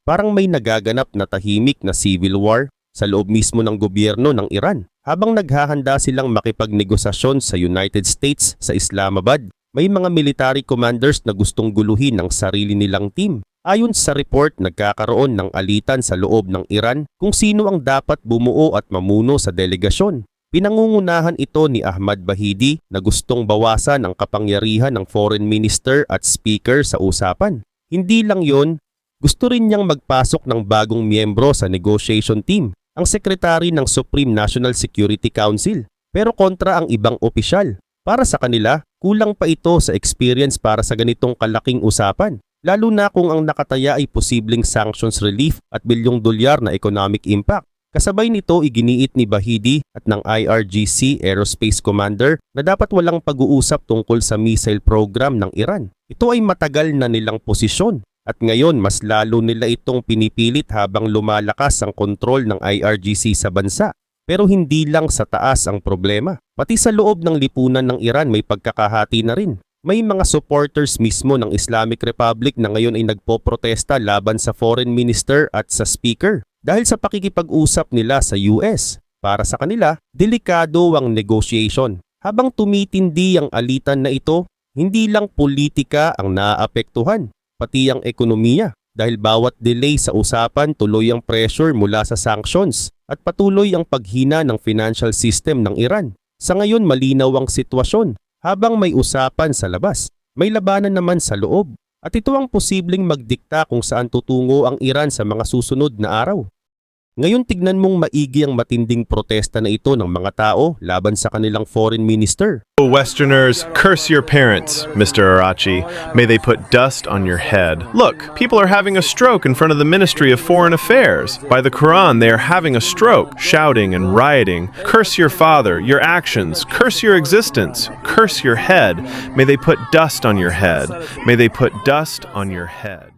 Parang may nagaganap na tahimik na civil war sa loob mismo ng gobyerno ng Iran. Habang naghahanda silang makipagnegosasyon sa United States sa Islamabad, may mga military commanders na gustong guluhin ang sarili nilang team. Ayon sa report, nagkakaroon ng alitan sa loob ng Iran kung sino ang dapat bumuo at mamuno sa delegasyon. Pinangungunahan ito ni Ahmad Bahidi na gustong bawasan ang kapangyarihan ng foreign minister at speaker sa usapan. Hindi lang yon, gusto rin niyang magpasok ng bagong miyembro sa negotiation team, ang sekretary ng Supreme National Security Council. Pero kontra ang ibang opisyal. Para sa kanila, kulang pa ito sa experience para sa ganitong kalaking usapan. Lalo na kung ang nakataya ay posibleng sanctions relief at $1 billion na economic impact. Kasabay nito, iginiit ni Bahidi at ng IRGC Aerospace Commander na dapat walang pag-uusap tungkol sa missile program ng Iran. Ito ay matagal na nilang posisyon at ngayon mas lalo nila itong pinipilit habang lumalakas ang kontrol ng IRGC sa bansa. Pero hindi lang sa taas ang problema. Pati sa loob ng lipunan ng Iran may pagkakahati na rin. May mga supporters mismo ng Islamic Republic na ngayon ay nagpoprotesta laban sa foreign minister at sa speaker dahil sa pakikipag-usap nila sa US. Para sa kanila, delikado ang negotiation. Habang tumitindi ang alitan na ito, hindi lang politika ang naaapektuhan, pati ang ekonomiya. Dahil bawat delay sa usapan, tuloy ang pressure mula sa sanctions at patuloy ang paghina ng financial system ng Iran. Sa ngayon malinaw ang sitwasyon. Habang may usapan sa labas, may labanan naman sa loob. At ito ang posibleng magdikta kung saan tutungo ang Iran sa mga susunod na araw. Ngayon tignan mong maigi ang matinding protesta na ito ng mga tao laban sa kanilang foreign minister. Westerners, curse your parents, Mr. Arachi. May they put dust on your head. Look, people are having a stroke in front of the Ministry of Foreign Affairs. By the Quran, they are having a stroke, shouting and rioting. Curse your father, your actions, curse your existence, curse your head. May they put dust on your head. May they put dust on your head.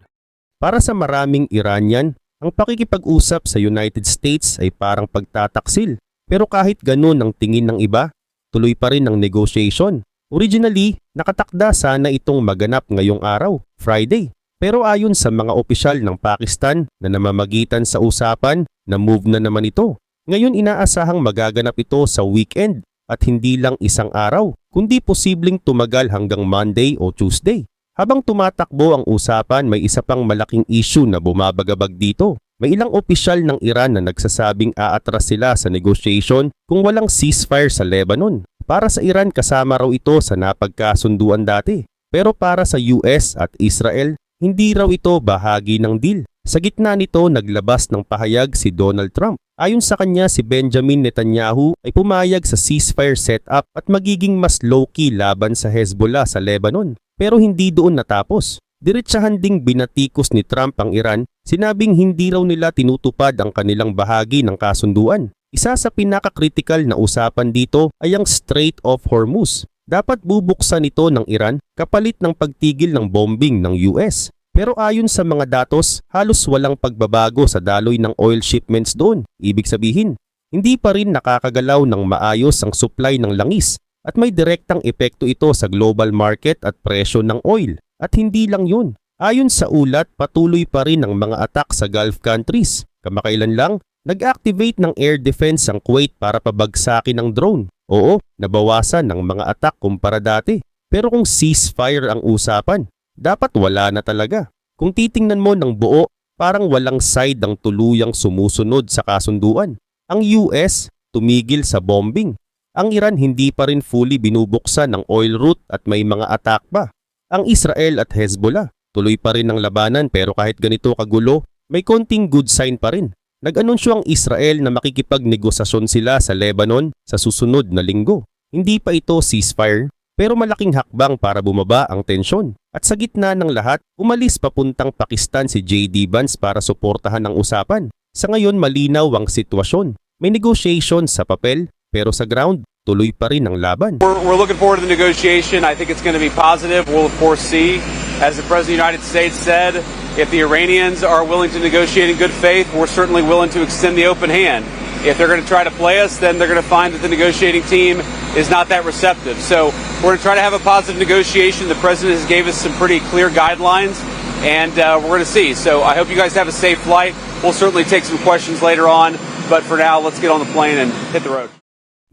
Para sa maraming Iranian, ang pakikipag-usap sa United States ay parang pagtataksil. Pero kahit ganun ang tingin ng iba, tuloy pa rin ang negotiation. Originally, nakatakda sana itong maganap ngayong araw, Friday. Pero ayon sa mga opisyal ng Pakistan na namamagitan sa usapan, na-move na naman ito. Ngayon inaasahang magaganap ito sa weekend at hindi lang isang araw, kundi posibleng tumagal hanggang Monday o Tuesday. Habang tumatakbo ang usapan, may isa pang malaking issue na bumabagabag dito. May ilang opisyal ng Iran na nagsasabing aatras sila sa negotiation kung walang ceasefire sa Lebanon. Para sa Iran, kasama raw ito sa napagkasunduan dati. Pero para sa US at Israel, hindi raw ito bahagi ng deal. Sa gitna nito, naglabas ng pahayag si Donald Trump. Ayon sa kanya, si Benjamin Netanyahu ay pumayag sa ceasefire setup at magiging mas low-key laban sa Hezbollah sa Lebanon. Pero hindi doon natapos. Diretsahan ding binatikos ni Trump ang Iran, sinabing hindi raw nila tinutupad ang kanilang bahagi ng kasunduan. Isa sa pinaka-critical na usapan dito ay ang Strait of Hormuz. Dapat bubuksan ito ng Iran kapalit ng pagtigil ng bombing ng US. Pero ayon sa mga datos, halos walang pagbabago sa daloy ng oil shipments doon. Ibig sabihin, hindi pa rin nakakagalaw ng maayos ang supply ng langis. At may direktang epekto ito sa global market at presyo ng oil. At hindi lang yun. Ayon sa ulat, patuloy pa rin ang mga attack sa Gulf countries. Kamakailan lang, nag-activate ng air defense ang Kuwait para pabagsakin ng drone. Oo, nabawasan ng mga attack kumpara dati. Pero kung ceasefire ang usapan, dapat wala na talaga. Kung titingnan mo ng buo, parang walang side ang tuluyang sumusunod sa kasunduan. Ang US, tumigil sa bombing. Ang Iran hindi pa rin fully binubuksan ng oil route at may mga attack pa. Ang Israel at Hezbollah, tuloy pa rin ang labanan pero kahit ganito kagulo, may konting good sign pa rin. Nag-anunsyo ang Israel na makikipagnegosasyon sila sa Lebanon sa susunod na linggo. Hindi pa ito ceasefire, pero malaking hakbang para bumaba ang tensyon. At sa gitna ng lahat, umalis papuntang Pakistan si J.D. Vance para suportahan ang usapan. Sa ngayon malinaw ang sitwasyon. May negotiation sa papel, pero sa ground, tuloy pa rin ang laban. We're looking forward to the negotiation. I think it's going to be positive. We'll of course see, as the President of the United States said, if the Iranians are willing to negotiate in good faith, we're certainly willing to extend the open hand. If they're going to try to play us, then they're going to find that the negotiating team is not that receptive. So we're going to try to have a positive negotiation. The President has gave us some pretty clear guidelines and we're going to see. So I hope you guys have a safe flight. We'll certainly take some questions later on, but for now, let's get on the plane and hit the road.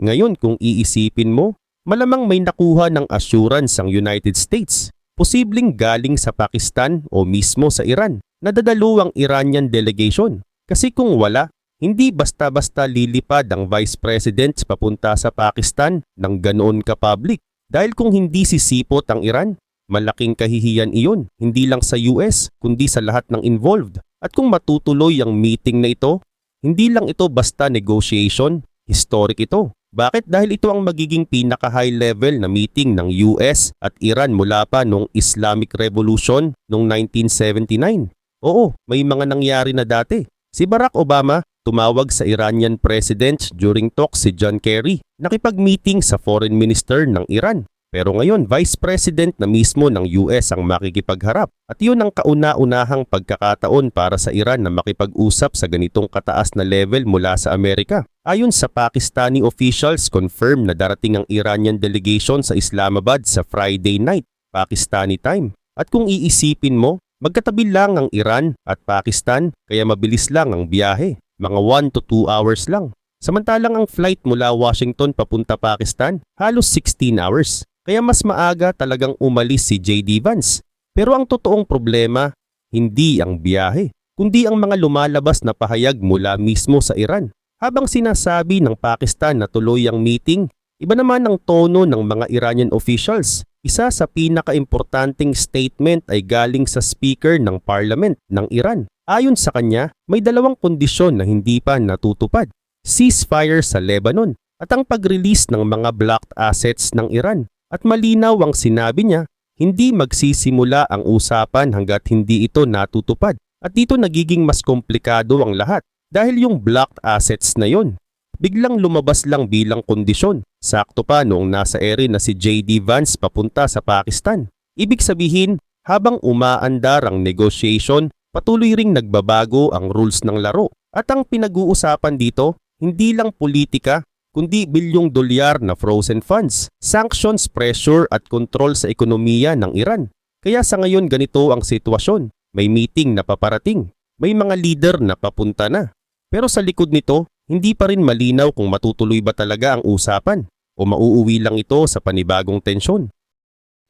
Ngayon kung iisipin mo, malamang may nakuha ng assurance ang United States. Posibleng galing sa Pakistan o mismo sa Iran na dadalo ang Iranian delegation. Kasi kung wala, hindi basta-basta lilipad ang Vice President papunta sa Pakistan ng ganoon ka-public. Dahil kung hindi sisipot ang Iran, malaking kahihiyan iyon, hindi lang sa US kundi sa lahat ng involved. At kung matutuloy ang meeting na ito, hindi lang ito basta negotiation, historic ito. Bakit? Dahil ito ang magiging pinaka-high level na meeting ng US at Iran mula pa noong Islamic Revolution noong 1979. Oo, may mga nangyari na dati. Si Barack Obama tumawag sa Iranian President during talks si John Kerry, nakipag-meeting sa Foreign Minister ng Iran. Pero ngayon, Vice President na mismo ng US ang makikipagharap. At yun ang kauna-unahang pagkakataon para sa Iran na makipag-usap sa ganitong kataas na level mula sa Amerika. Ayon sa Pakistani officials, confirm na darating ang Iranian delegation sa Islamabad sa Friday night, Pakistani time. At kung iisipin mo, magkatabi lang ang Iran at Pakistan kaya mabilis lang ang biyahe, mga 1 to 2 hours lang. Samantalang ang flight mula Washington papunta Pakistan, halos 16 hours. Kaya mas maaga talagang umalis si J.D. Vance. Pero ang totoong problema, hindi ang biyahe, kundi ang mga lumalabas na pahayag mula mismo sa Iran. Habang sinasabi ng Pakistan na tuloy ang meeting, iba naman ang tono ng mga Iranian officials. Isa sa pinaka-importanting statement ay galing sa speaker ng parliament ng Iran. Ayon sa kanya, may dalawang kondisyon na hindi pa natutupad. Ceasefire sa Lebanon at ang pag-release ng mga blocked assets ng Iran. At malinaw ang sinabi niya, hindi magsisimula ang usapan hanggat hindi ito natutupad. At dito nagiging mas komplikado ang lahat dahil yung blocked assets na yon biglang lumabas lang bilang kondisyon. Sakto pa noong nasa ere na si J.D. Vance papunta sa Pakistan. Ibig sabihin, habang umaandar ang negotiation, patuloy ring nagbabago ang rules ng laro. At ang pinag-uusapan dito, hindi lang politika, kundi bilyong dolyar na frozen funds, sanctions, pressure at control sa ekonomiya ng Iran. Kaya sa ngayon ganito ang sitwasyon. May meeting na paparating, may mga leader na papunta na. Pero sa likod nito, hindi pa rin malinaw kung matutuloy ba talaga ang usapan o mauuwi lang ito sa panibagong tensyon.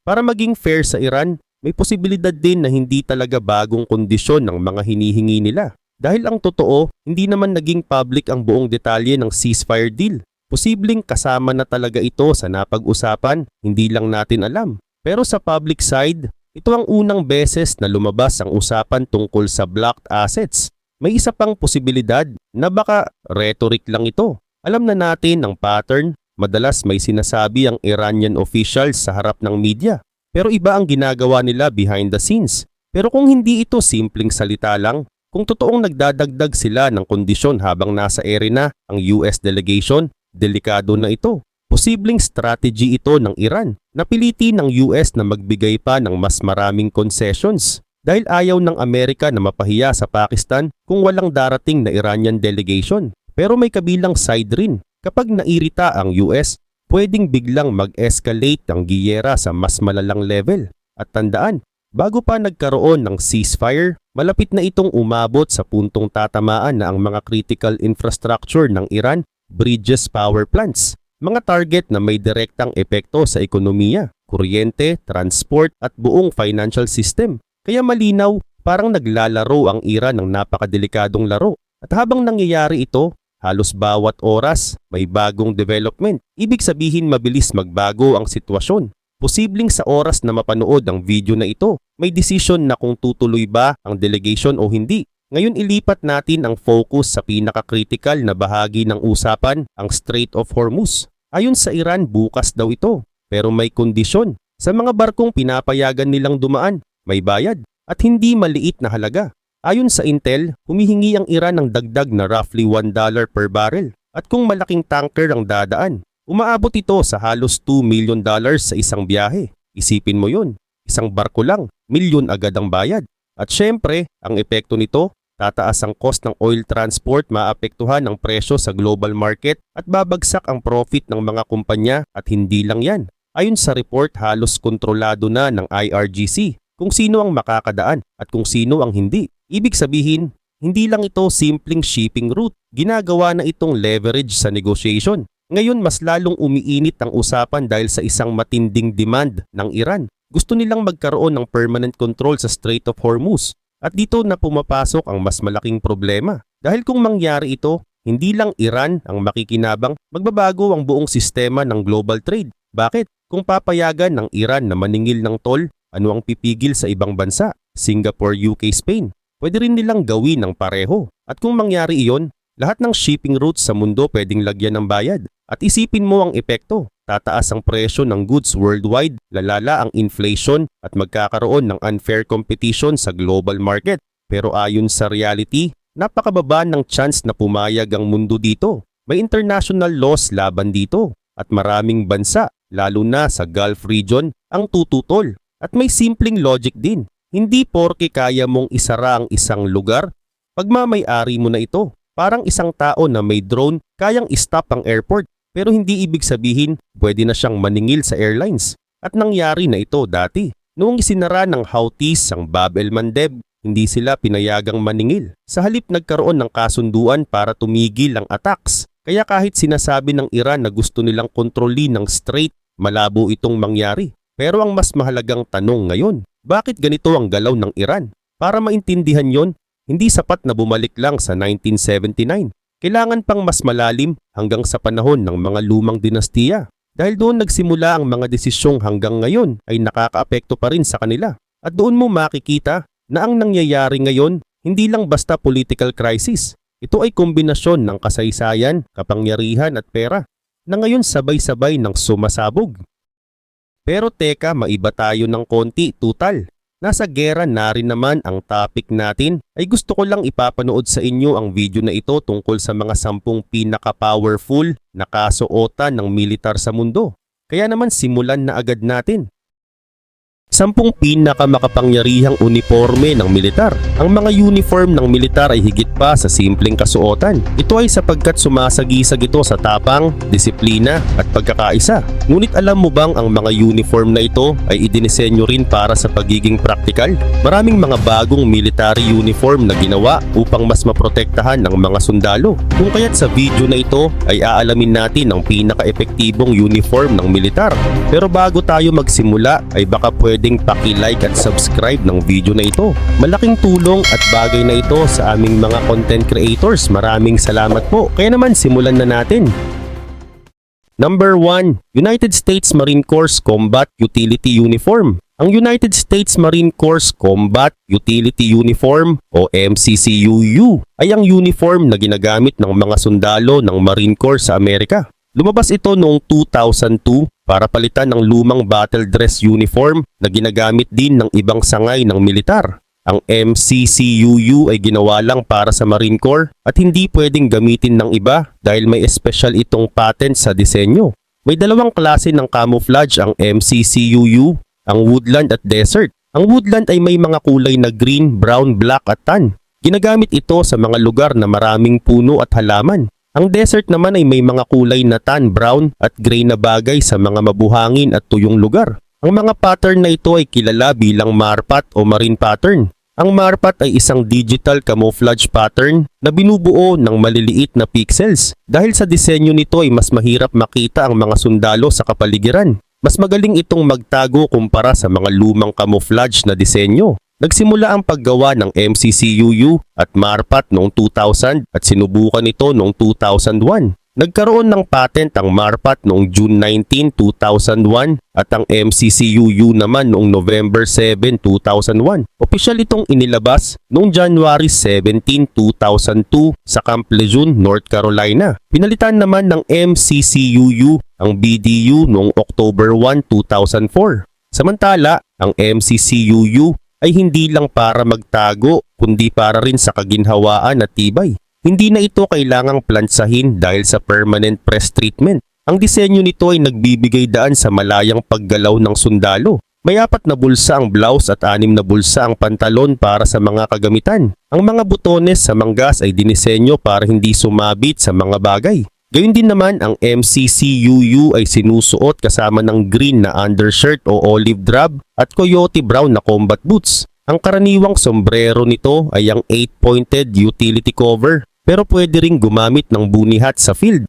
Para maging fair sa Iran, may posibilidad din na hindi talaga bagong kondisyon ng mga hinihingi nila. Dahil ang totoo, hindi naman naging public ang buong detalye ng ceasefire deal. Posibleng kasama na talaga ito sa napag-usapan, hindi lang natin alam. Pero sa public side, ito ang unang beses na lumabas ang usapan tungkol sa blocked assets. May isa pang posibilidad na baka rhetoric lang ito. Alam na natin ang pattern, madalas may sinasabi ang Iranian officials sa harap ng media. Pero iba ang ginagawa nila behind the scenes. Pero kung hindi ito simpleng salita lang, kung totoong nagdadagdag sila ng kondisyon habang nasa ere na ang US delegation, delikado na ito. Posibleng strategy ito ng Iran. Napiliti ng US na magbigay pa ng mas maraming concessions dahil ayaw ng Amerika na mapahiya sa Pakistan kung walang darating na Iranian delegation. Pero may kabilang side rin. Kapag nairita ang US, pwedeng biglang mag-escalate ang giyera sa mas malalang level. At tandaan, bago pa nagkaroon ng ceasefire, malapit na itong umabot sa puntong tatamaan na ang mga critical infrastructure ng Iran, bridges, power plants, mga target na may direktang epekto sa ekonomiya, kuryente, transport at buong financial system. Kaya malinaw, parang naglalaro ang Iran ng napakadelikadong laro. At habang nangyayari ito, halos bawat oras may bagong development. Ibig sabihin mabilis magbago ang sitwasyon. Posibleng sa oras na mapanood ang video na ito, may decision na kung tutuloy ba ang delegation o hindi. Ngayon ilipat natin ang focus sa pinaka-critical na bahagi ng usapan, ang Strait of Hormuz. Ayon sa Iran, bukas daw ito. Pero may kondisyon. Sa mga barkong pinapayagan nilang dumaan, may bayad at hindi maliit na halaga. Ayon sa Intel, humihingi ang Iran ng dagdag na roughly $1 per barrel. At kung malaking tanker ang dadaan, umaabot ito sa halos $2 million sa isang biyahe. Isipin mo yun, isang barko lang, milyon agad ang bayad. At syempre, ang epekto nito, tataas ang cost ng oil transport, maapektuhan ang presyo sa global market at babagsak ang profit ng mga kumpanya at hindi lang yan. Ayon sa report, halos kontrolado na ng IRGC kung sino ang makakadaan at kung sino ang hindi. Ibig sabihin, hindi lang ito simpleng shipping route. Ginagawa na itong leverage sa negotiation. Ngayon mas lalong umiinit ang usapan dahil sa isang matinding demand ng Iran. Gusto nilang magkaroon ng permanent control sa Strait of Hormuz. At dito na pumapasok ang mas malaking problema. Dahil kung mangyari ito, hindi lang Iran ang makikinabang, magbabago ang buong sistema ng global trade. Bakit? Kung papayagan ng Iran na maningil ng toll, ano ang pipigil sa ibang bansa? Singapore, UK, Spain. Pwede rin nilang gawin ng pareho. At kung mangyari iyon, lahat ng shipping routes sa mundo pwedeng lagyan ng bayad. At isipin mo ang epekto. Tataas ang presyo ng goods worldwide, lalala ang inflation at magkakaroon ng unfair competition sa global market. Pero ayon sa reality, napakababa ng chance na pumayag ang mundo dito. May international laws laban dito at maraming bansa, lalo na sa Gulf region, ang tututol. At may simpleng logic din. Hindi porke kaya mong isara ang isang lugar, pagmamay-ari mo na ito. Parang isang tao na may drone, kayang stop ang airport. Pero hindi ibig sabihin, pwede na siyang maningil sa airlines. At nangyari na ito dati. Noong isinara ng Houthis ang Bab el-Mandeb, hindi sila pinayagang maningil. Sa halip nagkaroon ng kasunduan para tumigil ang attacks. Kaya kahit sinasabi ng Iran na gusto nilang kontrolin ng strait, malabo itong mangyari. Pero ang mas mahalagang tanong ngayon, bakit ganito ang galaw ng Iran? Para maintindihan yon, hindi sapat na bumalik lang sa 1979. Kailangan pang mas malalim hanggang sa panahon ng mga lumang dinastiya. Dahil doon nagsimula ang mga desisyong hanggang ngayon ay nakakaapekto pa rin sa kanila. At doon mo makikita na ang nangyayari ngayon hindi lang basta political crisis. Ito ay kombinasyon ng kasaysayan, kapangyarihan at pera na ngayon sabay-sabay ng sumasabog. Pero teka, maiba tayo ng konti, tutal. Nasa gera na rin naman ang topic natin, ay gusto ko lang ipapanood sa inyo ang video na ito tungkol sa mga 10 pinaka-powerful na kasuotan ng militar sa mundo. Kaya naman simulan na agad natin. 10 pinakamakapangyarihang uniforme ng militar. Ang mga uniform ng militar ay higit pa sa simpleng kasuotan. Ito ay sapagkat sumasagisag ito sa tapang, disiplina at pagkakaisa. Ngunit alam mo bang ang mga uniform na ito ay idinisenyo rin para sa pagiging praktikal? Maraming mga bagong military uniform na ginawa upang mas maprotektahan ng mga sundalo. Kung kaya't sa video na ito ay aalamin natin ang pinaka-epektibong uniform ng militar. Pero bago tayo magsimula ay baka pwedeng paki-like at subscribe ng video na ito. Malaking tulong at bagay na ito sa aming mga content creators. Maraming salamat po. Kaya naman simulan na natin. Number 1. United States Marine Corps Combat Utility Uniform. Ang United States Marine Corps Combat Utility Uniform o MCCUU ay ang uniform na ginagamit ng mga sundalo ng Marine Corps sa Amerika. Lumabas ito noong 2002 para palitan ng lumang battle dress uniform na ginagamit din ng ibang sangay ng militar. Ang MCCUU ay ginawa lang para sa Marine Corps at hindi pwedeng gamitin ng iba dahil may espesyal itong patent sa disenyo. May dalawang klase ng camouflage ang MCCUU, ang woodland at desert. Ang woodland ay may mga kulay na green, brown, black at tan. Ginagamit ito sa mga lugar na maraming puno at halaman. Ang desert naman ay may mga kulay na tan, brown at gray na bagay sa mga mabuhangin at tuyong lugar. Ang mga pattern na ito ay kilala bilang MARPAT o Marine Pattern. Ang MARPAT ay isang digital camouflage pattern na binubuo ng maliliit na pixels. Dahil sa disenyo nito ay mas mahirap makita ang mga sundalo sa kapaligiran. Mas magaling itong magtago kumpara sa mga lumang camouflage na disenyo. Nagsimula ang paggawa ng MCCUU at MARPAT noong 2000 at sinubukan ito noong 2001. Nagkaroon ng patent ang MARPAT noong June 19, 2001 at ang MCCUU naman noong November 7, 2001. Opisyal itong inilabas noong January 17, 2002 sa Camp Lejeune, North Carolina. Pinalitan naman ng MCCUU ang BDU noong October 1, 2004. Samantala, ang MCCUU ay hindi lang para magtago kundi para rin sa kaginhawaan at tibay. Hindi na ito kailangang plansahin dahil sa permanent press treatment. Ang disenyo nito ay nagbibigay daan sa malayang paggalaw ng sundalo. May 4 na bulsa ang blouse at 6 na bulsa ang pantalon para sa mga kagamitan. Ang mga butones sa manggas ay dinisenyo para hindi sumabit sa mga bagay. Gayun din naman ang MCCUU ay sinusuot kasama ng green na undershirt o olive drab at coyote brown na combat boots. Ang karaniwang sombrero nito ay ang 8-pointed utility cover pero pwede ring gumamit ng bunny hat sa field.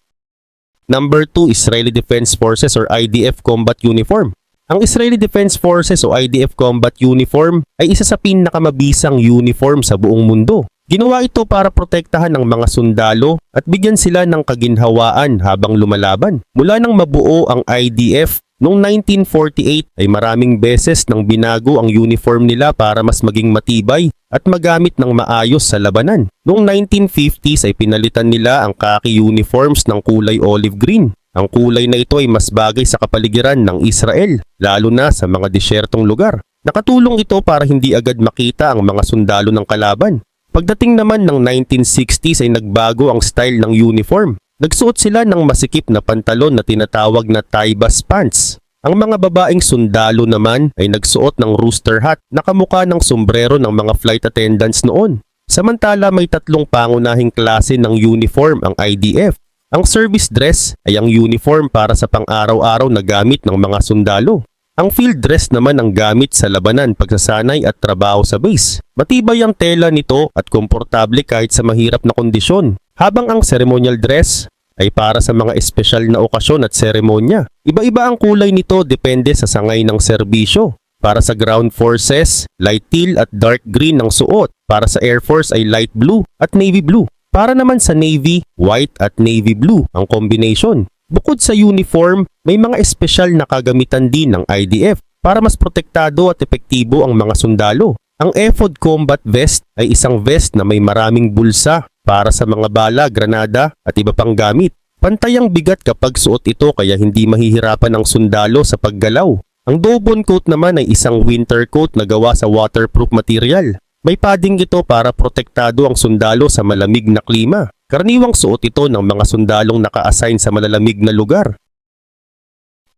Number 2, Israeli Defense Forces or IDF Combat Uniform. Ang Israeli Defense Forces o IDF Combat Uniform ay isa sa pinakamabisang uniform sa buong mundo. Ginawa ito para protektahan ng mga sundalo at bigyan sila ng kaginhawaan habang lumalaban. Mula nang mabuo ang IDF noong 1948 ay maraming beses nang binago ang uniform nila para mas maging matibay at magamit ng maayos sa labanan. Noong 1950s ay pinalitan nila ang khaki uniforms ng kulay olive green. Ang kulay na ito ay mas bagay sa kapaligiran ng Israel, lalo na sa mga disyertong lugar. Nakatulong ito para hindi agad makita ang mga sundalo ng kalaban. Pagdating naman ng 1960s ay nagbago ang style ng uniform. Nagsuot sila ng masikip na pantalon na tinatawag na tie-bus pants. Ang mga babaeng sundalo naman ay nagsuot ng rooster hat na kamukha ng sombrero ng mga flight attendants noon. Samantala may tatlong pangunahing klase ng uniform ang IDF. Ang service dress ay ang uniform para sa pang-araw-araw na gamit ng mga sundalo. Ang field dress naman ang gamit sa labanan, pagsasanay at trabaho sa base. Matibay ang tela nito at komportable kahit sa mahirap na kondisyon. Habang ang ceremonial dress ay para sa mga espesyal na okasyon at seremonya. Iba-iba ang kulay nito depende sa sangay ng serbisyo. Para sa ground forces, light teal at dark green ang suot. Para sa Air Force ay light blue at navy blue. Para naman sa Navy, white at navy blue ang combination. Bukod sa uniform, may mga espesyal na kagamitan din ng IDF para mas protektado at epektibo ang mga sundalo. Ang ephod combat vest ay isang vest na may maraming bulsa para sa mga bala, granada at iba pang gamit. Pantay ang bigat kapag suot ito kaya hindi mahihirapan ang sundalo sa paggalaw. Ang dobon coat naman ay isang winter coat na gawa sa waterproof material. May padding ito para protektado ang sundalo sa malamig na klima. Karaniwang suot ito ng mga sundalong naka-assign sa malalamig na lugar.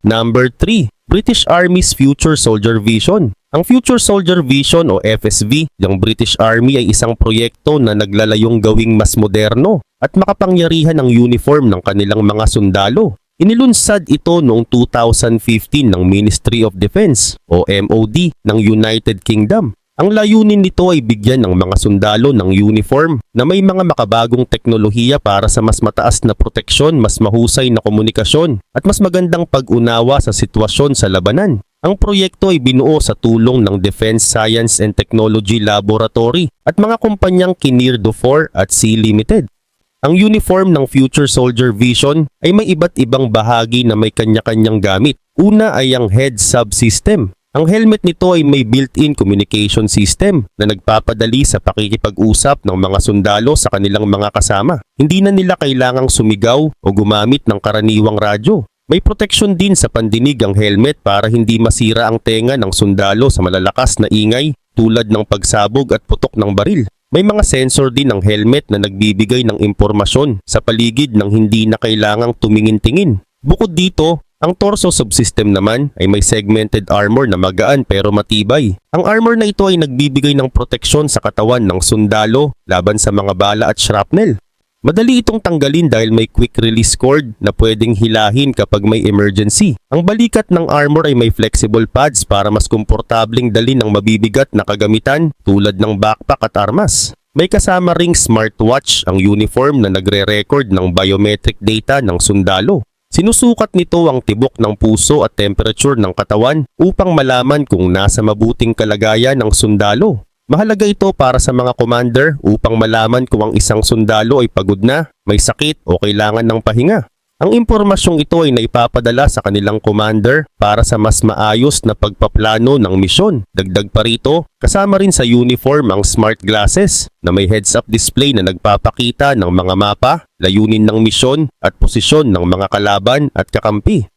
Number 3. British Army's Future Soldier Vision. Ang Future Soldier Vision o FSV ng British Army ay isang proyekto na naglalayong gawing mas moderno at makapangyarihan ang uniform ng kanilang mga sundalo. Inilunsad ito noong 2015 ng Ministry of Defense o MOD ng United Kingdom. Ang layunin nito ay bigyan ng mga sundalo ng uniform na may mga makabagong teknolohiya para sa mas mataas na proteksyon, mas mahusay na komunikasyon at mas magandang pag-unawa sa sitwasyon sa labanan. Ang proyekto ay binuo sa tulong ng Defense Science and Technology Laboratory at mga kumpanyang Kinir Dufour at Sea Limited. Ang uniform ng Future Soldier Vision ay may iba't ibang bahagi na may kanya-kanyang gamit. Una ay ang head subsystem. Ang helmet nito ay may built-in communication system na nagpapadali sa pakikipag-usap ng mga sundalo sa kanilang mga kasama. Hindi na nila kailangang sumigaw o gumamit ng karaniwang radyo. May proteksyon din sa pandinig ang helmet para hindi masira ang tenga ng sundalo sa malalakas na ingay tulad ng pagsabog at putok ng baril. May mga sensor din ang helmet na nagbibigay ng impormasyon sa paligid nang hindi na kailangang tumingin-tingin. Bukod dito, ang torso subsystem naman ay may segmented armor na magaan pero matibay. Ang armor na ito ay nagbibigay ng proteksyon sa katawan ng sundalo laban sa mga bala at shrapnel. Madali itong tanggalin dahil may quick release cord na pwedeng hilahin kapag may emergency. Ang balikat ng armor ay may flexible pads para mas komportabling dalhin ng mabibigat na kagamitan tulad ng backpack at armas. May kasama ring smartwatch ang uniform na nagre-record ng biometric data ng sundalo. Sinusukat nito ang tibok ng puso at temperature ng katawan upang malaman kung nasa mabuting kalagayan ng sundalo. Mahalaga ito para sa mga commander upang malaman kung ang isang sundalo ay pagod na, may sakit o kailangan ng pahinga. Ang impormasyong ito ay naipapadala sa kanilang commander para sa mas maayos na pagpaplano ng misyon. Dagdag pa rito, kasama rin sa uniform ang smart glasses na may heads-up display na nagpapakita ng mga mapa, layunin ng misyon at posisyon ng mga kalaban at kakampi.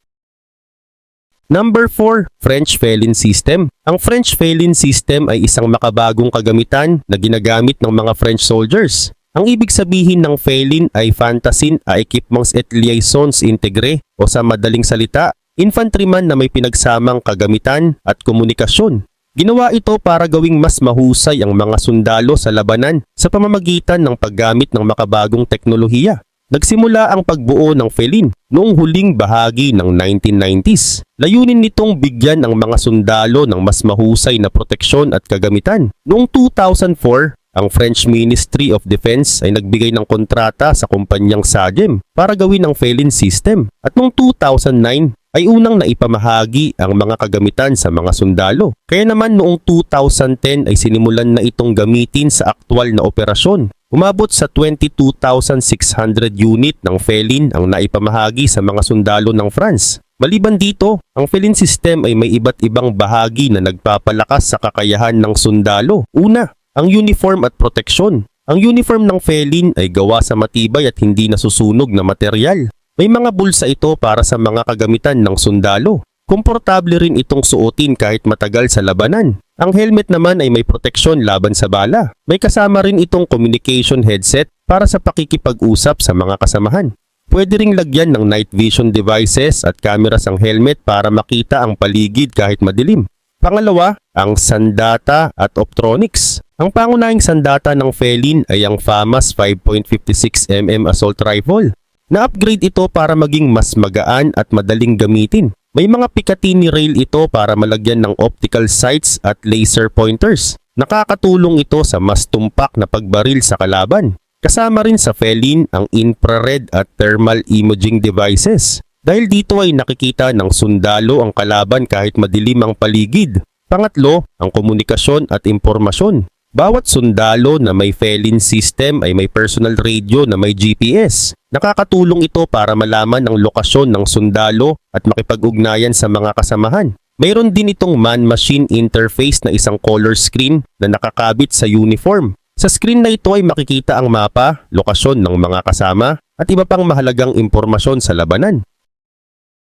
Number 4, French Felin System. Ang French Felin System ay isang makabagong kagamitan na ginagamit ng mga French soldiers. Ang ibig sabihin ng Felin ay Fantasin à Équipements et Liaisons Intégrés o sa madaling salita, infantryman na may pinagsamang kagamitan at komunikasyon. Ginawa ito para gawing mas mahusay ang mga sundalo sa labanan sa pamamagitan ng paggamit ng makabagong teknolohiya. Nagsimula ang pagbuo ng Felin noong huling bahagi ng 1990s. Layunin nitong bigyan ang mga sundalo ng mas mahusay na proteksyon at kagamitan. Noong 2004, ang French Ministry of Defense ay nagbigay ng kontrata sa kumpanyang Sagem para gawin ang Felin system. At noong 2009 ay unang naipamahagi ang mga kagamitan sa mga sundalo. Kaya naman noong 2010 ay sinimulan na itong gamitin sa aktwal na operasyon. Umabot sa 22,600 unit ng Felin ang naipamahagi sa mga sundalo ng France. Maliban dito, ang Felin system ay may iba't ibang bahagi na nagpapalakas sa kakayahan ng sundalo. Una, ang uniform at proteksyon. Ang uniform ng Felin ay gawa sa matibay at hindi nasusunog na material. May mga bulsa ito para sa mga kagamitan ng sundalo. Komportable rin itong suotin kahit matagal sa labanan. Ang helmet naman ay may proteksyon laban sa bala. May kasama rin itong communication headset para sa pakikipag-usap sa mga kasamahan. Pwede ring lagyan ng night vision devices at cameras ang helmet para makita ang paligid kahit madilim. Pangalawa, ang sandata at optronics. Ang pangunahing sandata ng Felin ay ang FAMAS 5.56mm assault rifle. Na-upgrade ito para maging mas magaan at madaling gamitin. May mga Picatinny rail ito para malagyan ng optical sights at laser pointers. Nakakatulong ito sa mas tumpak na pagbaril sa kalaban. Kasama rin sa Felin ang infrared at thermal imaging devices. Dahil dito ay nakikita ng sundalo ang kalaban kahit madilim ang paligid. Pangatlo, ang komunikasyon at impormasyon. Bawat sundalo na may Felin system ay may personal radio na may GPS. Nakakatulong ito para malaman ang lokasyon ng sundalo at makipag-ugnayan sa mga kasamahan. Mayroon din itong man-machine interface na isang color screen na nakakabit sa uniform. Sa screen na ito ay makikita ang mapa, lokasyon ng mga kasama at iba pang mahalagang impormasyon sa labanan.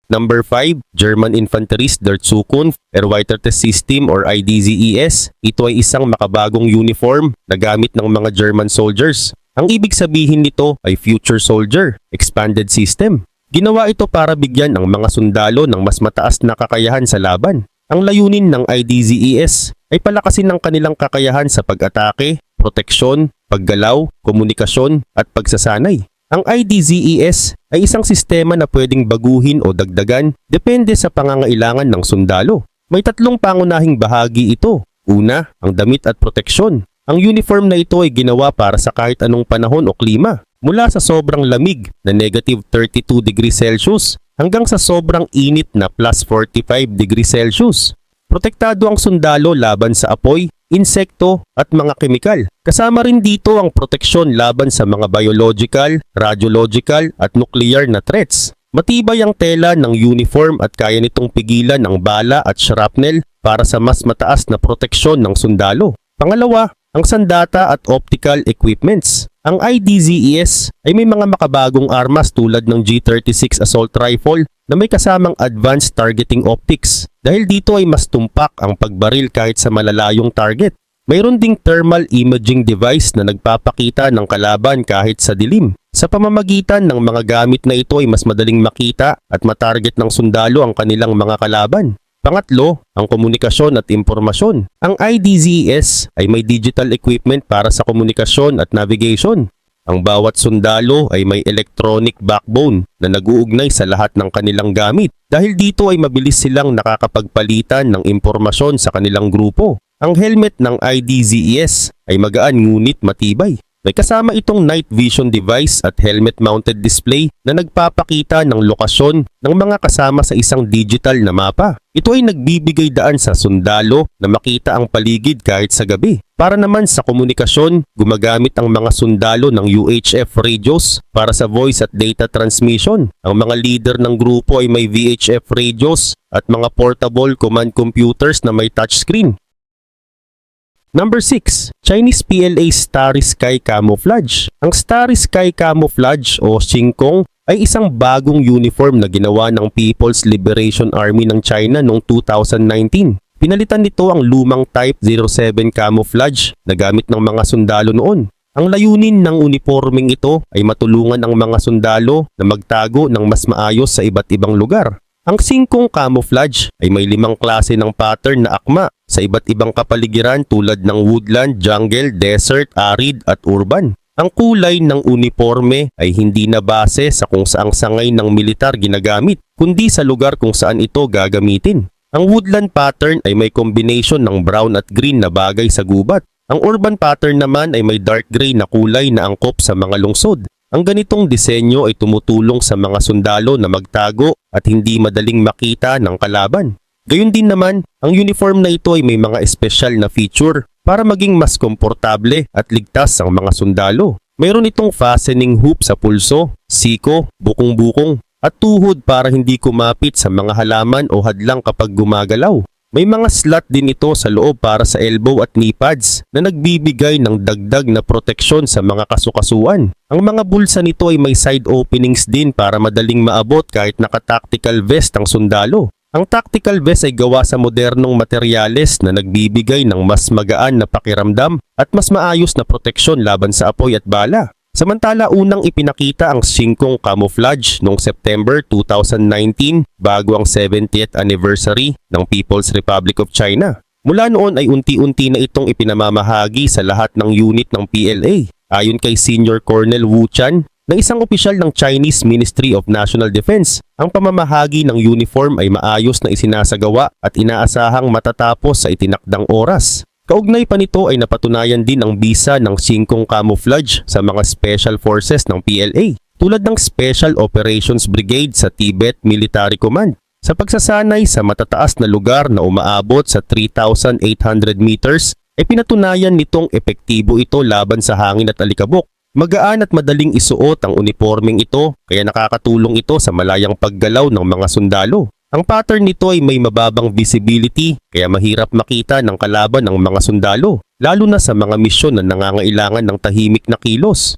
Number 5, German Infanterist der Zukunft Erweiterte System or IDZES. Ito ay isang makabagong uniform na gamit ng mga German soldiers. Ang ibig sabihin nito ay Future Soldier, Expanded System. Ginawa ito para bigyan ang mga sundalo ng mas mataas na kakayahan sa laban. Ang layunin ng IDZES ay palakasin ang kanilang kakayahan sa pag-atake, proteksyon, paggalaw, komunikasyon at pagsasanay. Ang IDZES ay isang sistema na pwedeng baguhin o dagdagan depende sa pangangailangan ng sundalo. May tatlong pangunahing bahagi ito. Una, ang damit at proteksyon. Ang uniform na ito ay ginawa para sa kahit anong panahon o klima. Mula sa sobrang lamig na negative 32 degrees Celsius hanggang sa sobrang init na plus 45 degrees Celsius. Protektado ang sundalo laban sa apoy, insekto at mga kemikal. Kasama rin dito ang proteksyon laban sa mga biological, radiological at nuclear na threats. Matibay ang tela ng uniform at kaya nitong pigilan ang bala at shrapnel para sa mas mataas na proteksyon ng sundalo. Pangalawa, ang sandata at optical equipments. Ang IDZES ay may mga makabagong armas tulad ng G36 assault rifle na may kasamang advanced targeting optics. Dahil dito ay mas tumpak ang pagbaril kahit sa malalayong target. Mayroon ding thermal imaging device na nagpapakita ng kalaban kahit sa dilim. Sa pamamagitan ng mga gamit na ito ay mas madaling makita at matarget ng sundalo ang kanilang mga kalaban. Pangatlo, ang komunikasyon at impormasyon. Ang IDZES ay may digital equipment para sa komunikasyon at navigation. Ang bawat sundalo ay may electronic backbone na nag-uugnay sa lahat ng kanilang gamit. Dahil dito ay mabilis silang nakakapagpalitan ng impormasyon sa kanilang grupo. Ang helmet ng IDZES ay magaan ngunit matibay. May kasama itong night vision device at helmet-mounted display na nagpapakita ng lokasyon ng mga kasama sa isang digital na mapa. Ito ay nagbibigay daan sa sundalo na makita ang paligid kahit sa gabi. Para naman sa komunikasyon, gumagamit ang mga sundalo ng UHF radios para sa voice at data transmission. Ang mga leader ng grupo ay may VHF radios at mga portable command computers na may touchscreen. Number 6, Chinese PLA Starry Sky Camouflage. Ang Starry Sky Camouflage o Xingkong ay isang bagong uniform na ginawa ng People's Liberation Army ng China noong 2019. Pinalitan nito ang lumang Type 07 camouflage na gamit ng mga sundalo noon. Ang layunin ng uniforming ito ay matulungan ang mga sundalo na magtago ng mas maayos sa iba't ibang lugar. Ang Xingkong camouflage ay may 5 klase ng pattern na akma sa iba't ibang kapaligiran tulad ng woodland, jungle, desert, arid at urban. Ang kulay ng uniforme ay hindi na base sa kung saang sangay ng militar ginagamit, kundi sa lugar kung saan ito gagamitin. Ang woodland pattern ay may combination ng brown at green na bagay sa gubat. Ang urban pattern naman ay may dark gray na kulay na angkop sa mga lungsod. Ang ganitong disenyo ay tumutulong sa mga sundalo na magtago at hindi madaling makita ng kalaban. Gayun din naman, ang uniform na ito ay may mga espesyal na feature para maging mas komportable at ligtas ang mga sundalo. Mayroon itong fastening hoop sa pulso, siko, bukong-bukong at tuhod para hindi kumapit sa mga halaman o hadlang kapag gumagalaw. May mga slot din ito sa loob para sa elbow at knee pads na nagbibigay ng dagdag na proteksyon sa mga kasukasuan. Ang mga bulsa nito ay may side openings din para madaling maabot kahit naka-tactical vest ang sundalo. Ang tactical vest ay gawa sa modernong materyales na nagbibigay ng mas magaan na pakiramdam at mas maayos na proteksyon laban sa apoy at bala. Samantala unang ipinakita ang singkong camouflage noong September 2019 bago ang 70th anniversary ng People's Republic of China. Mula noon ay unti-unti na itong ipinamamahagi sa lahat ng unit ng PLA. Ayon kay Senior Colonel Wu Chan, na isang opisyal ng Chinese Ministry of National Defense, ang pamamahagi ng uniform ay maayos na isinasagawa at inaasahang matatapos sa itinakdang oras. Kaugnay pa nito ay napatunayan din ang bisa ng singkong camouflage sa mga special forces ng PLA, tulad ng Special Operations Brigade sa Tibet Military Command. Sa pagsasanay sa matataas na lugar na umaabot sa 3,800 meters, ay pinatunayan nitong epektibo ito laban sa hangin at alikabok. Magaan at madaling isuot ang uniformeng ito kaya nakakatulong ito sa malayang paggalaw ng mga sundalo. Ang pattern nito ay may mababang visibility kaya mahirap makita ng kalaban ng mga sundalo, lalo na sa mga misyon na nangangailangan ng tahimik na kilos.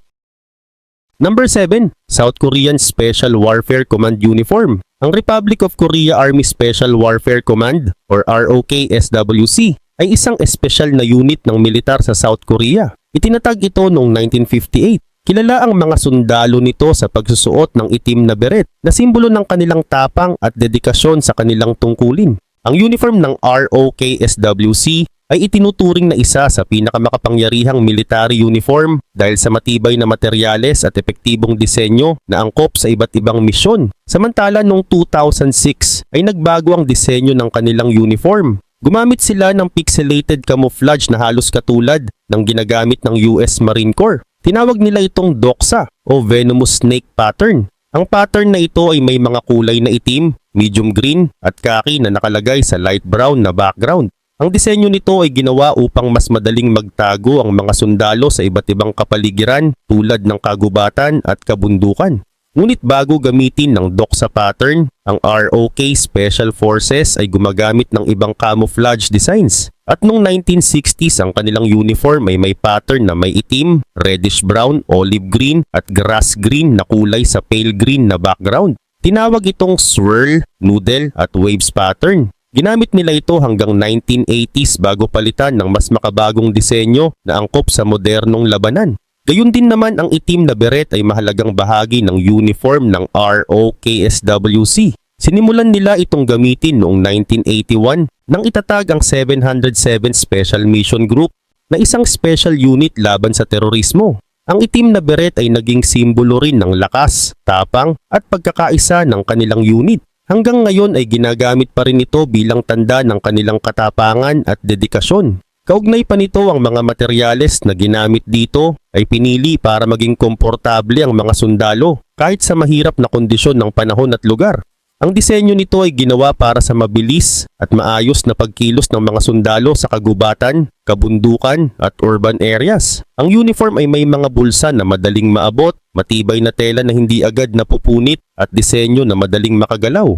Number 7. South Korean Special Warfare Command Uniform. Ang Republic of Korea Army Special Warfare Command or ROK-SWC ay isang espesyal na unit ng militar sa South Korea. Itinatag ito noong 1958. Kilala ang mga sundalo nito sa pagsusuot ng itim na beret na simbolo ng kanilang tapang at dedikasyon sa kanilang tungkulin. Ang uniform ng ROK-SWC ay itinuturing na isa sa pinakamakapangyarihang military uniform dahil sa matibay na materyales at epektibong disenyo na angkop sa iba't ibang misyon. Samantala noong 2006 ay nagbago ang disenyo ng kanilang uniform. Gumamit sila ng pixelated camouflage na halos katulad ng ginagamit ng US Marine Corps. Tinawag nila itong DOCSA o Venomous Snake Pattern. Ang pattern na ito ay may mga kulay na itim, medium green at khaki na nakalagay sa light brown na background. Ang disenyo nito ay ginawa upang mas madaling magtago ang mga sundalo sa iba't ibang kapaligiran tulad ng kagubatan at kabundukan. Ngunit bago gamitin ng DOCSA pattern, ang ROK Special Forces ay gumagamit ng ibang camouflage designs. At noong 1960s ang kanilang uniform ay may pattern na may itim, reddish-brown, olive green at grass green na kulay sa pale green na background. Tinawag itong swirl, noodle at waves pattern. Ginamit nila ito hanggang 1980s bago palitan ng mas makabagong disenyo na angkop sa modernong labanan. Gayun din naman ang itim na beret ay mahalagang bahagi ng uniform ng ROK-SWC. Sinimulan nila itong gamitin noong 1981 nang itatag ang 707 Special Mission Group na isang special unit laban sa terorismo. Ang itim na beret ay naging simbolo rin ng lakas, tapang at pagkakaisa ng kanilang unit. Hanggang ngayon ay ginagamit pa rin ito bilang tanda ng kanilang katapangan at dedikasyon. Kaugnay pa nito ang mga materyales na ginamit dito ay pinili para maging komportable ang mga sundalo kahit sa mahirap na kondisyon ng panahon at lugar. Ang disenyo nito ay ginawa para sa mabilis at maayos na pagkilos ng mga sundalo sa kagubatan, kabundukan at urban areas. Ang uniform ay may mga bulsa na madaling maabot, matibay na tela na hindi agad napupunit at disenyo na madaling makagalaw.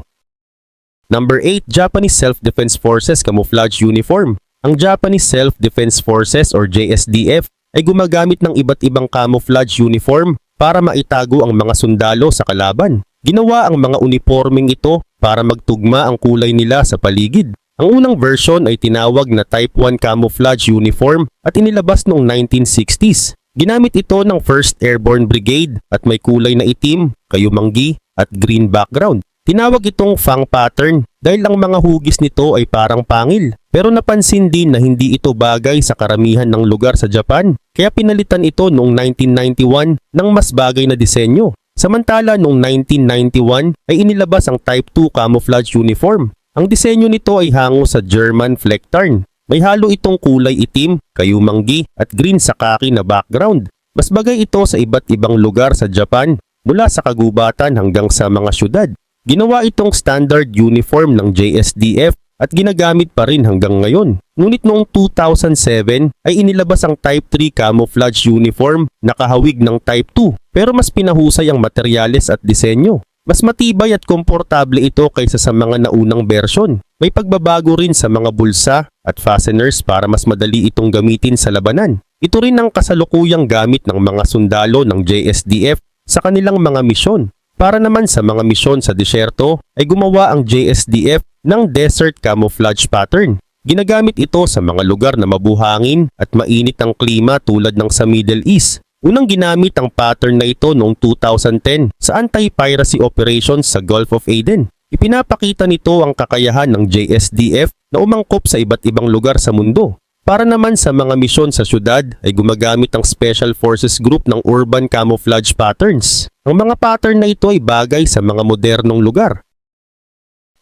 Number 8. Japanese Self-Defense Forces Camouflage Uniform. Ang Japanese Self-Defense Forces or JSDF ay gumagamit ng iba't ibang camouflage uniform para maitago ang mga sundalo sa kalaban. Ginawa ang mga uniforming ito para magtugma ang kulay nila sa paligid. Ang unang version ay tinawag na Type 1 Camouflage Uniform at inilabas noong 1960s. Ginamit ito ng 1st Airborne Brigade at may kulay na itim, kayumanggi at green background. Tinawag itong Fang pattern dahil ang mga hugis nito ay parang pangil. Pero napansin din na hindi ito bagay sa karamihan ng lugar sa Japan. kaya pinalitan ito noong 1991 ng mas bagay na disenyo. Samantala noong 1991 ay inilabas ang Type 2 camouflage uniform. Ang disenyo nito ay hango sa German Flecktarn. May halo itong kulay itim, kayumanggi at green sa kaki na background. Mas bagay ito sa iba't ibang lugar sa Japan, mula sa kagubatan hanggang sa mga syudad. Ginawa itong standard uniform ng JSDF at ginagamit pa rin hanggang ngayon. Ngunit noong 2007 ay inilabas ang Type 3 camouflage uniform na kahawig ng Type 2 pero mas pinahusay ang materyales at disenyo. Mas matibay at komportable ito kaysa sa mga naunang bersyon. May pagbabago rin sa mga bulsa at fasteners para mas madali itong gamitin sa labanan. Ito rin ang kasalukuyang gamit ng mga sundalo ng JSDF sa kanilang mga misyon. Para naman sa mga misyon sa disyerto ay gumawa ang JSDF ng desert camouflage pattern. Ginagamit ito sa mga lugar na mabuhangin at mainit ang klima tulad ng sa Middle East. Unang ginamit ang pattern na ito noong 2010 sa anti-piracy operations sa Gulf of Aden. Ipinapakita nito ang kakayahan ng JSDF na umangkop sa iba't ibang lugar sa mundo. Para naman sa mga misyon sa syudad ay gumagamit ang Special Forces Group ng urban camouflage patterns. Ang mga pattern na ito ay bagay sa mga modernong lugar.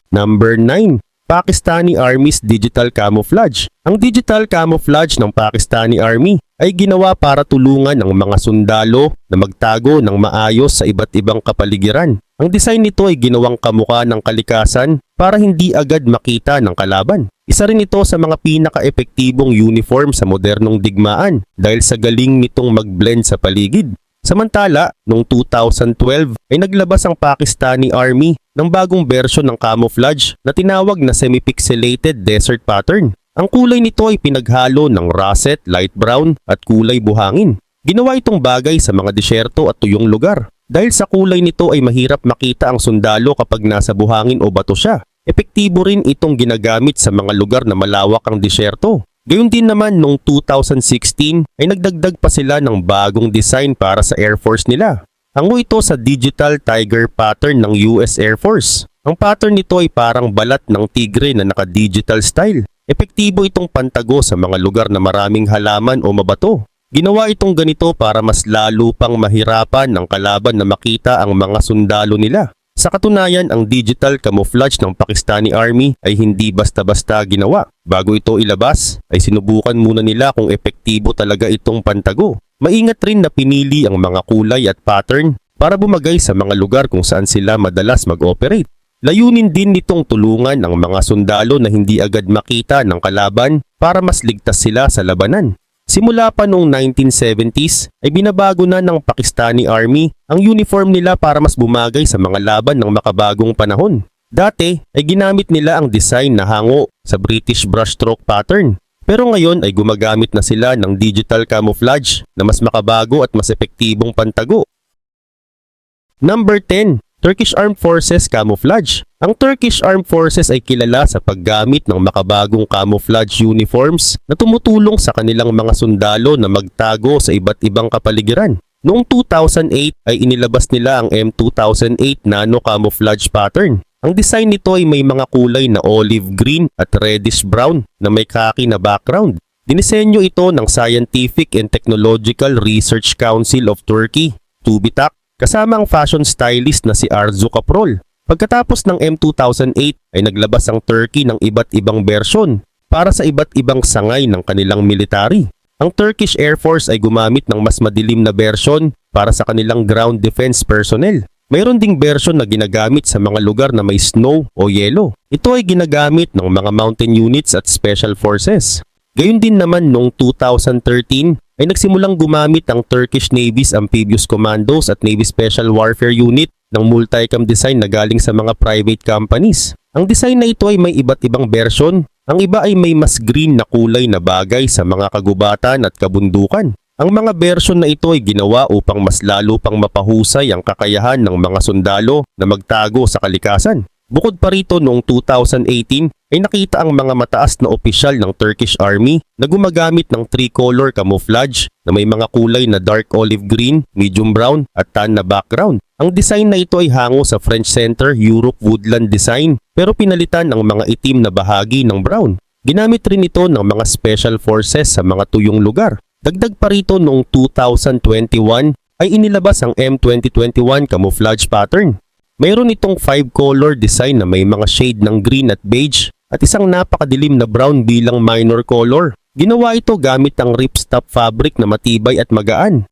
Number 9. Pakistani Army's Digital Camouflage. Ang digital camouflage ng Pakistani Army ay ginawa para tulungan ang mga sundalo na magtago ng maayos sa iba't ibang kapaligiran. Ang design nito ay ginawang kamukha ng kalikasan para hindi agad makita ng kalaban. Isa rin ito sa mga pinaka-epektibong uniform sa modernong digmaan dahil sa galing nitong mag-blend sa paligid. Samantala, noong 2012 ay naglabas ang Pakistani Army ng bagong bersyon ng camouflage na tinawag na semi-pixelated desert pattern. Ang kulay nito ay pinaghalo ng russet, light brown at kulay buhangin. Ginawa itong bagay sa mga disyerto at tuyong lugar. Dahil sa kulay nito ay mahirap makita ang sundalo kapag nasa buhangin o bato siya. Epektibo rin itong ginagamit sa mga lugar na malawak ang disyerto. Gayun din naman noong 2016 ay nagdagdag pa sila ng bagong design para sa Air Force nila. Hango ito sa Digital Tiger pattern ng US Air Force. Ang pattern nito ay parang balat ng tigre na naka-digital style. Epektibo itong pantago sa mga lugar na maraming halaman o mabato. Ginawa itong ganito para mas lalo pang mahirapan ng kalaban na makita ang mga sundalo nila. Sa katunayan, ang digital camouflage ng Pakistani Army ay hindi basta-basta ginawa. Bago ito ilabas, ay sinubukan muna nila kung epektibo talaga itong pantago. Maingat rin na pinili ang mga kulay at pattern para bumagay sa mga lugar kung saan sila madalas mag-operate. Layunin din nitong tulungan ang mga sundalo na hindi agad makita ng kalaban para mas ligtas sila sa labanan. Simula pa noong 1970s ay binabago na ng Pakistani Army ang uniform nila para mas bumagay sa mga laban ng makabagong panahon. Dati ay ginamit nila ang design na hango sa British brushstroke pattern. Pero ngayon ay gumagamit na sila ng digital camouflage na mas makabago at mas epektibong pantago. Number 10. Turkish Armed Forces Camouflage. Ang Turkish Armed Forces ay kilala sa paggamit ng makabagong camouflage uniforms na tumutulong sa kanilang mga sundalo na magtago sa iba't ibang kapaligiran. Noong 2008 ay inilabas nila ang M2008 Nano Camouflage Pattern. Ang design nito ay may mga kulay na olive green at reddish brown na may khaki na background. Dinisenyo ito ng Scientific and Technological Research Council of Turkey, TÜBİTAK, kasama ang fashion stylist na si Arzu Kaprol. Pagkatapos ng M2008 ay naglabas ang Turkey ng iba't ibang bersyon para sa iba't ibang sangay ng kanilang military. Ang Turkish Air Force ay gumamit ng mas madilim na bersyon para sa kanilang ground defense personnel. Mayroon ding bersyon na ginagamit sa mga lugar na may snow o yelo. Ito ay ginagamit ng mga mountain units at special forces. Gayun din naman noong 2013 ay nagsimulang gumamit ang Turkish Navy's Amphibious Commandos at Navy Special Warfare Unit ng multicam design na galing sa mga private companies. Ang design na ito ay may iba't ibang bersyon. Ang iba ay may mas green na kulay na bagay sa mga kagubatan at kabundukan. Ang mga bersyon na ito ay ginawa upang mas lalo pang mapahusay ang kakayahan ng mga sundalo na magtago sa kalikasan. Bukod pa rito noong 2018 ay nakita ang mga mataas na opisyal ng Turkish Army na gumagamit ng tricolor camouflage na may mga kulay na dark olive green, medium brown at tan na background. Ang design na ito ay hango sa French Center Europe Woodland Design pero pinalitan ang mga itim na bahagi ng brown. Ginamit rin ito ng mga special forces sa mga tuyong lugar. Dagdag pa rito noong 2021 ay inilabas ang M2021 camouflage pattern. Mayroon itong 5-color design na may mga shade ng green at beige at isang napakadilim na brown bilang minor color. Ginawa ito gamit ang ripstop fabric na matibay at magaan.